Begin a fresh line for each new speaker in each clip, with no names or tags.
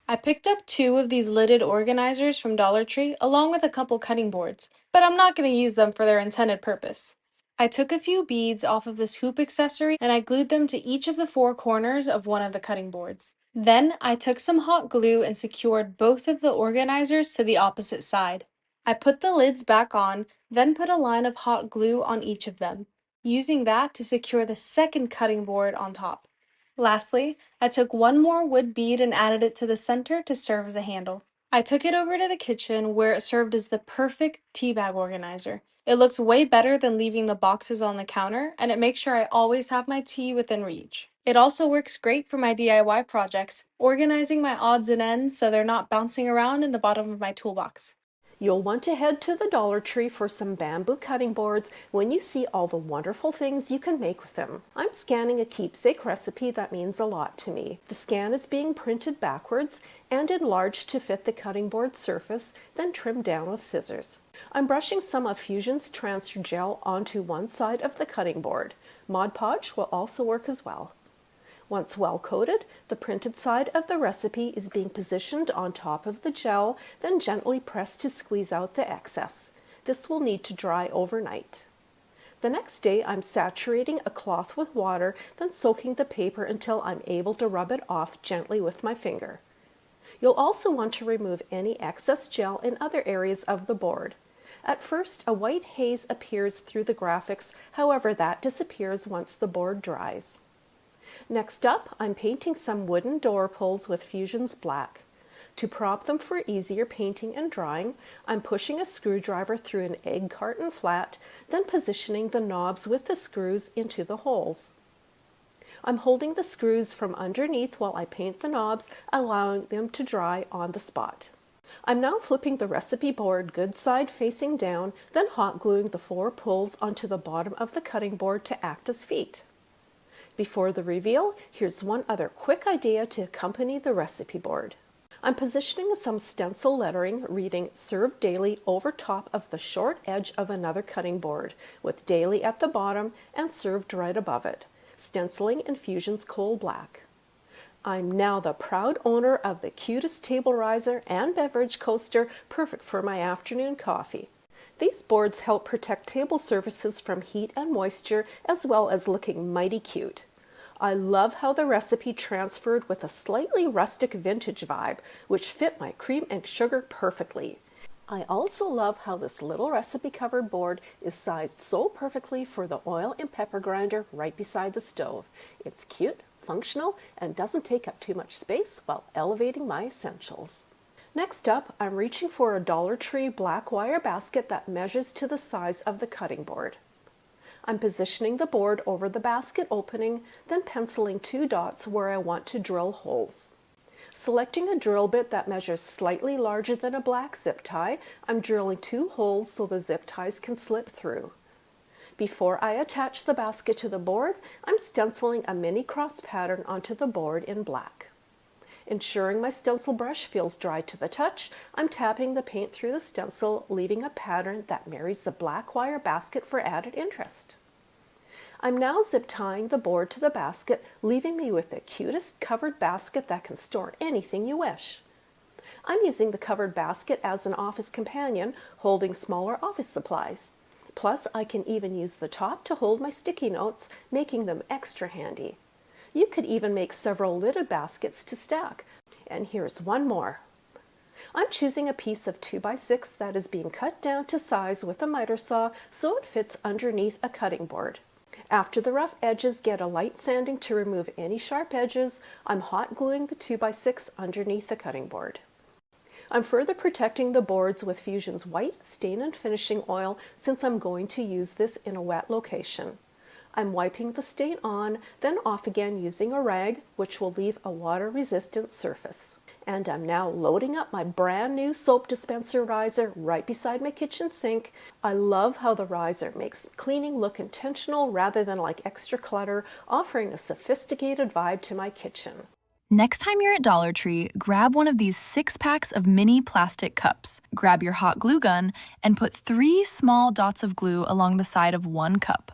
I picked up two of these lidded organizers from Dollar Tree along with a couple cutting boards, but I'm not going to use them for their intended purpose. I took a few beads off of this hoop accessory and I glued them to each of the four corners of one of the cutting boards. Then I took some hot glue and secured both of the organizers to the opposite side. I put the lids back on, then put a line of hot glue on each of them, using that to secure the second cutting board on top. Lastly, I took one more wood bead and added it to the center to serve as a handle. I took it over to the kitchen where it served as the perfect tea bag organizer. It looks way better than leaving the boxes on the counter, and it makes sure I always have my tea within reach. It also works great for my DIY projects, organizing my odds and ends so they're not bouncing around in the bottom of my toolbox.
You'll want to head to the Dollar Tree for some bamboo cutting boards when you see all the wonderful things you can make with them. I'm scanning a keepsake recipe that means a lot to me. The scan is being printed backwards and enlarged to fit the cutting board surface, then trimmed down with scissors. I'm brushing some of Fusion's transfer gel onto one side of the cutting board. Mod Podge will also work as well. Once well coated, the printed side of the recipe is being positioned on top of the gel, then gently pressed to squeeze out the excess. This will need to dry overnight. The next day, I'm saturating a cloth with water, then soaking the paper until I'm able to rub it off gently with my finger. You'll also want to remove any excess gel in other areas of the board. At first, a white haze appears through the graphics, however, that disappears once the board dries. Next up, I'm painting some wooden door pulls with Fusion's black. To prop them for easier painting and drying, I'm pushing a screwdriver through an egg carton flat, then positioning the knobs with the screws into the holes. I'm holding the screws from underneath while I paint the knobs, allowing them to dry on the spot. I'm now flipping the recipe board good side facing down, then hot gluing the four pulls onto the bottom of the cutting board to act as feet. Before the reveal, here's one other quick idea to accompany the recipe board. I'm positioning some stencil lettering reading "Serve Daily" over top of the short edge of another cutting board, with "Daily" at the bottom and "Served" right above it, stenciling in Fusion's coal black. I'm now the proud owner of the cutest table riser and beverage coaster, perfect for my afternoon coffee. These boards help protect table surfaces from heat and moisture, as well as looking mighty cute. I love how the recipe transferred with a slightly rustic vintage vibe, which fit my cream and sugar perfectly. I also love how this little recipe covered board is sized so perfectly for the oil and pepper grinder right beside the stove. It's cute, functional, and doesn't take up too much space while elevating my essentials. Next up, I'm reaching for a Dollar Tree black wire basket that measures to the size of the cutting board. I'm positioning the board over the basket opening, then penciling two dots where I want to drill holes. Selecting a drill bit that measures slightly larger than a black zip tie, I'm drilling two holes so the zip ties can slip through. Before I attach the basket to the board, I'm stenciling a mini cross pattern onto the board in black. Ensuring my stencil brush feels dry to the touch, I'm tapping the paint through the stencil, leaving a pattern that marries the black wire basket for added interest. I'm now zip tying the board to the basket, leaving me with the cutest covered basket that can store anything you wish. I'm using the covered basket as an office companion, holding smaller office supplies. Plus, I can even use the top to hold my sticky notes, making them extra handy. You could even make several lidded baskets to stack. And here's one more. I'm choosing a piece of 2x6 that is being cut down to size with a miter saw so it fits underneath a cutting board. After the rough edges get a light sanding to remove any sharp edges, I'm hot gluing the 2x6 underneath the cutting board. I'm further protecting the boards with Fusion's white stain and finishing oil since I'm going to use this in a wet location. I'm wiping the stain on, then off again using a rag, which will leave a water-resistant surface. And I'm now loading up my brand new soap dispenser riser right beside my kitchen sink. I love how the riser makes cleaning look intentional rather than like extra clutter, offering a sophisticated vibe to my kitchen.
Next time you're at Dollar Tree, grab one of these 6-packs of mini plastic cups. Grab your hot glue gun and put 3 small dots of glue along the side of one cup.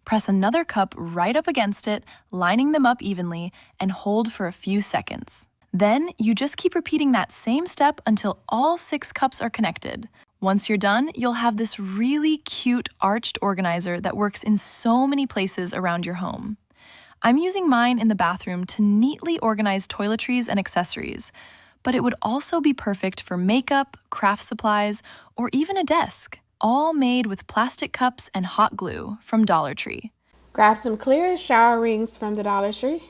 Press another cup right up against it, lining them up evenly, and hold for a few seconds. Then you just keep repeating that same step until all 6 cups are connected. Once you're done, you'll have this really cute arched organizer that works in so many places around your home. I'm using mine in the bathroom to neatly organize toiletries and accessories, but it would also be perfect for makeup, craft supplies, or even a desk, all made with plastic cups and hot glue from Dollar Tree.
Grab some clear shower rings from the Dollar Tree.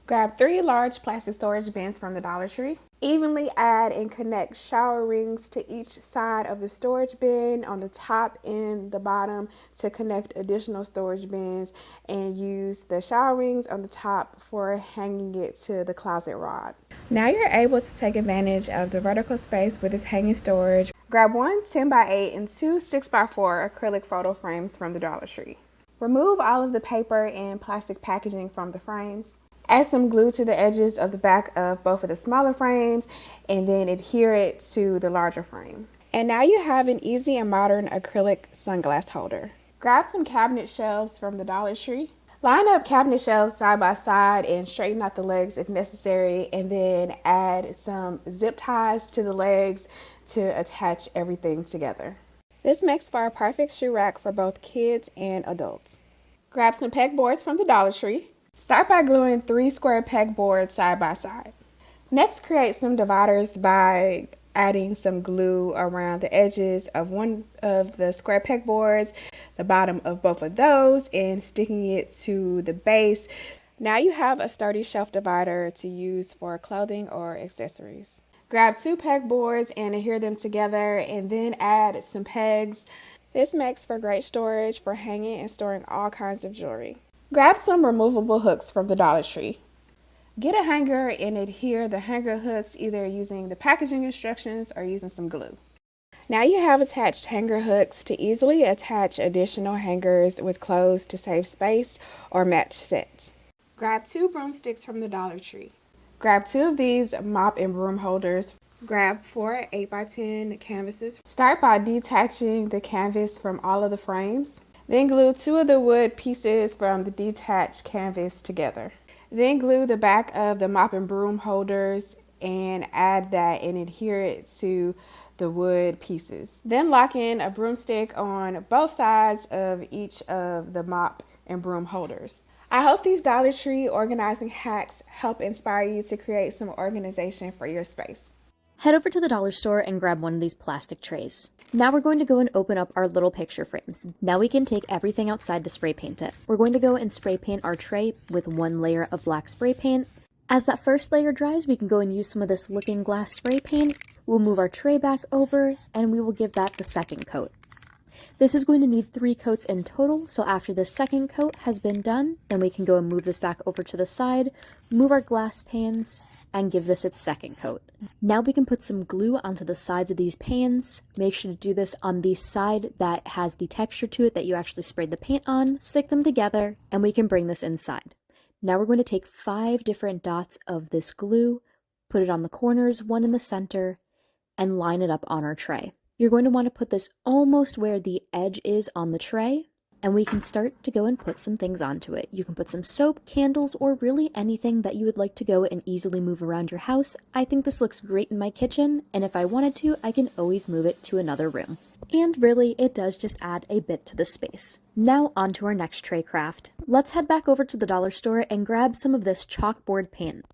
Grab 3 large plastic storage bins from the Dollar Tree. Evenly add and connect shower rings to each side of the storage bin on the top and the bottom to connect additional storage bins, and use the shower rings on the top for hanging it to the closet rod. Now you're able to take advantage of the vertical space with this hanging storage. Grab one 10x8 and two 6x4 acrylic photo frames from the Dollar Tree. Remove all of the paper and plastic packaging from the frames. Add some glue to the edges of the back of both of the smaller frames and then adhere it to the larger frame. And now you have an easy and modern acrylic sunglass holder. Grab some cabinet shelves from the Dollar Tree. Line up cabinet shelves side by side and straighten out the legs if necessary, and then add some zip ties to the legs to attach everything together. This makes for a perfect shoe rack for both kids and adults. Grab some pegboards from the Dollar Tree. Start by gluing 3 square pegboards side by side. Next, create some dividers by adding some glue around the edges of one of the square pegboards, the bottom of both of those, and sticking it to the base. Now you have a sturdy shelf divider to use for clothing or accessories. Grab 2 pegboards and adhere them together, and then add some pegs. This makes for great storage for hanging and storing all kinds of jewelry. Grab some removable hooks from the Dollar Tree. Get a hanger and adhere the hanger hooks either using the packaging instructions or using some glue. Now you have attached hanger hooks to easily attach additional hangers with clothes to save space or match sets. Grab 2 broomsticks from the Dollar Tree. Grab 2 of these mop and broom holders. Grab 4 8x10 canvases. Start by detaching the canvas from all of the frames. Then glue 2 of the wood pieces from the detached canvas together. Then glue the back of the mop and broom holders and add that and adhere it to the wood pieces. Then lock in a broomstick on both sides of each of the mop and broom holders. I hope these Dollar Tree organizing hacks help inspire you to create some organization for your space.
Head over to the dollar store and grab one of these plastic trays. Now we're going to go and open up our little picture frames. Now we can take everything outside to spray paint it. We're going to go and spray paint our tray with 1 layer of black spray paint. As that first layer dries, we can go and use some of this looking glass spray paint. We'll move our tray back over and we will give that the second coat. This is going to need 3 coats in total, so after the second coat has been done, then we can go and move this back over to the side, move our glass pans, and give this its second coat. Now we can put some glue onto the sides of these pans. Make sure to do this on the side that has the texture to it that you actually sprayed the paint on. Stick them together, and we can bring this inside. Now we're going to take 5 different dots of this glue, put it on the corners, 1 in the center, and line it up on our tray. You're going to want to put this almost where the edge is on the tray, and we can start to go and put some things onto it. You can put some soap, candles, or really anything that you would like to go and easily move around your house. I think this looks great in my kitchen, and if I wanted to, I can always move it to another room. And really, it does just add a bit to the space. Now on to our next tray craft. Let's head back over to the dollar store and grab some of this chalkboard paint.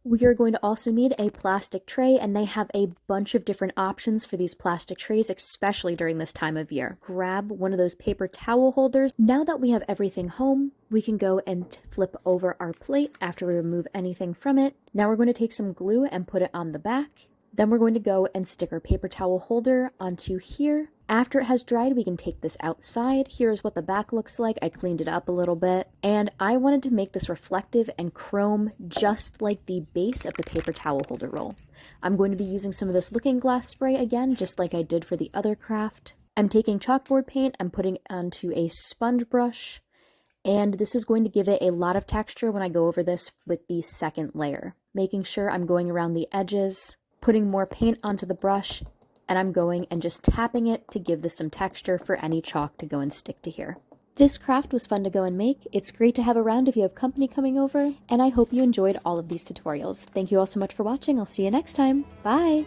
We are going to also need a plastic tray, and they have a bunch of different options for these plastic trays, especially during this time of year. Grab one of those paper towel holders. Now that we have everything home, we can go and flip over our plate after we remove anything from it. Now we're going to take some glue and put it on the back. Then we're going to go and stick our paper towel holder onto here. After it has dried, we can take this outside. Here's what the back looks like. I cleaned it up a little bit, and I wanted to make this reflective and chrome just like the base of the paper towel holder roll. I'm going to be using some of this looking glass spray again, just like I did for the other craft. I'm taking chalkboard paint and putting it onto a sponge brush, and this is going to give it a lot of texture when I go over this with the second layer. Making sure I'm going around the edges, putting more paint onto the brush, and I'm going and just tapping it to give this some texture for any chalk to go and stick to here. This craft was fun to go and make. It's great to have around if you have company coming over, and I hope you enjoyed all of these tutorials. Thank you all so much for watching. I'll see you next time. Bye!